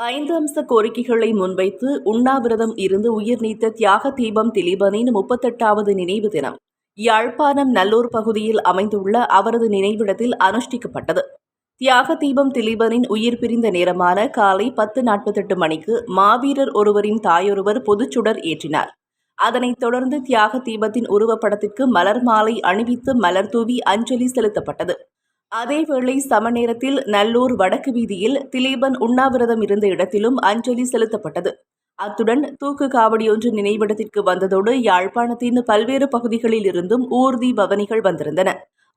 5 அம்ச கோரிக்கைகளை முன்வைத்து உண்ணாவிரதம் இருந்து உயிர் நீத்த தியாக தீபம் திலீபனின் 38வது நினைவு தினம் யாழ்ப்பாணம் நல்லூர் பகுதியில் அமைந்துள்ள அவரது நினைவிடத்தில் அனுஷ்டிக்கப்பட்டது. தியாக தீபம் திலீபனின் உயிர் பிரிந்த நேரமான காலை 10:48 மணிக்கு மாவீரர் ஒருவரின் தாயொருவர் பொதுச்சுடர் ஏற்றினார். அதனைத் தொடர்ந்து தியாக தீபத்தின் உருவப்படத்திற்கு மலர் மாலை அணிவித்து மலர் தூவி அஞ்சலி செலுத்தப்பட்டது. அதேவேளை சம நேரத்தில் நல்லூர் வடக்கு வீதியில் திலீபன் உண்ணாவிரதம் இருந்த இடத்திலும் அஞ்சலி செலுத்தப்பட்டது. அத்துடன் தூக்கு காவடியொன்று நினைவிடத்திற்கு வந்ததோடு யாழ்ப்பாணத்தின் பல்வேறு பகுதிகளில் இருந்தும் ஊர்தி பவனிகள் வந்திருந்தன.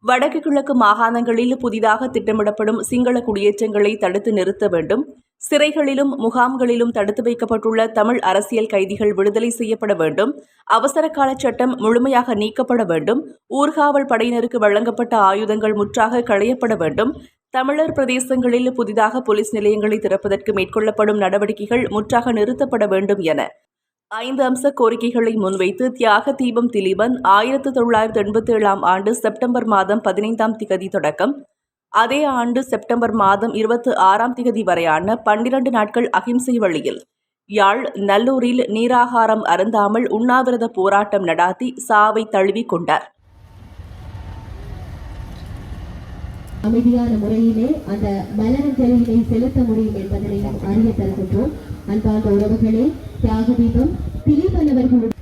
வடக்கு கிழக்கு மாகாணங்களில் புதிதாக திட்டமிடப்படும் சிங்கள குடியேற்றங்களை தடுத்து நிறுத்த வேண்டும், சிறைகளிலும் முகாம்களிலும் தடுத்து வைக்கப்பட்டுள்ள தமிழ் அரசியல் கைதிகள் விடுதலை செய்யப்பட வேண்டும், அவசர கால சட்டம் முழுமையாக நீக்கப்பட வேண்டும், ஊர்காவல் படையினருக்கு வழங்கப்பட்ட ஆயுதங்கள் முற்றாக களையப்பட வேண்டும், தமிழர் பிரதேசங்களில் புதிதாக போலீஸ் நிலையங்களை திறப்பதற்கு மேற்கொள்ளப்படும் நடவடிக்கைகள் முற்றாக நிறுத்தப்பட வேண்டும் என 5 அம்ச கோரிக்கைகளை முன்வைத்து தியாக தீபம் திலீபன் 1987 ஆண்டு செப்டம்பர் மாதம் 15ஆம் திகதி தொடக்கம் அதே ஆண்டு செப்டம்பர் மாதம் 26ஆம் திகதி வரையான 12 நாட்கள் அகிம்சை வழியில் யாழ் நல்லூரில் நீராகாரம் அருந்தாமல் உண்ணாவிரத போராட்டம் நடாத்தி சாவை தழுவிக் கொண்டார். அமைதியான முறையிலே அந்த மலரஞ்சலியை செலுத்த முடியும் என்பதனையும் அறிய தருகின்றோம். அன்பார்ந்த உறவுகளே, தியாக தீபம் திலீபன் அவர்களுடைய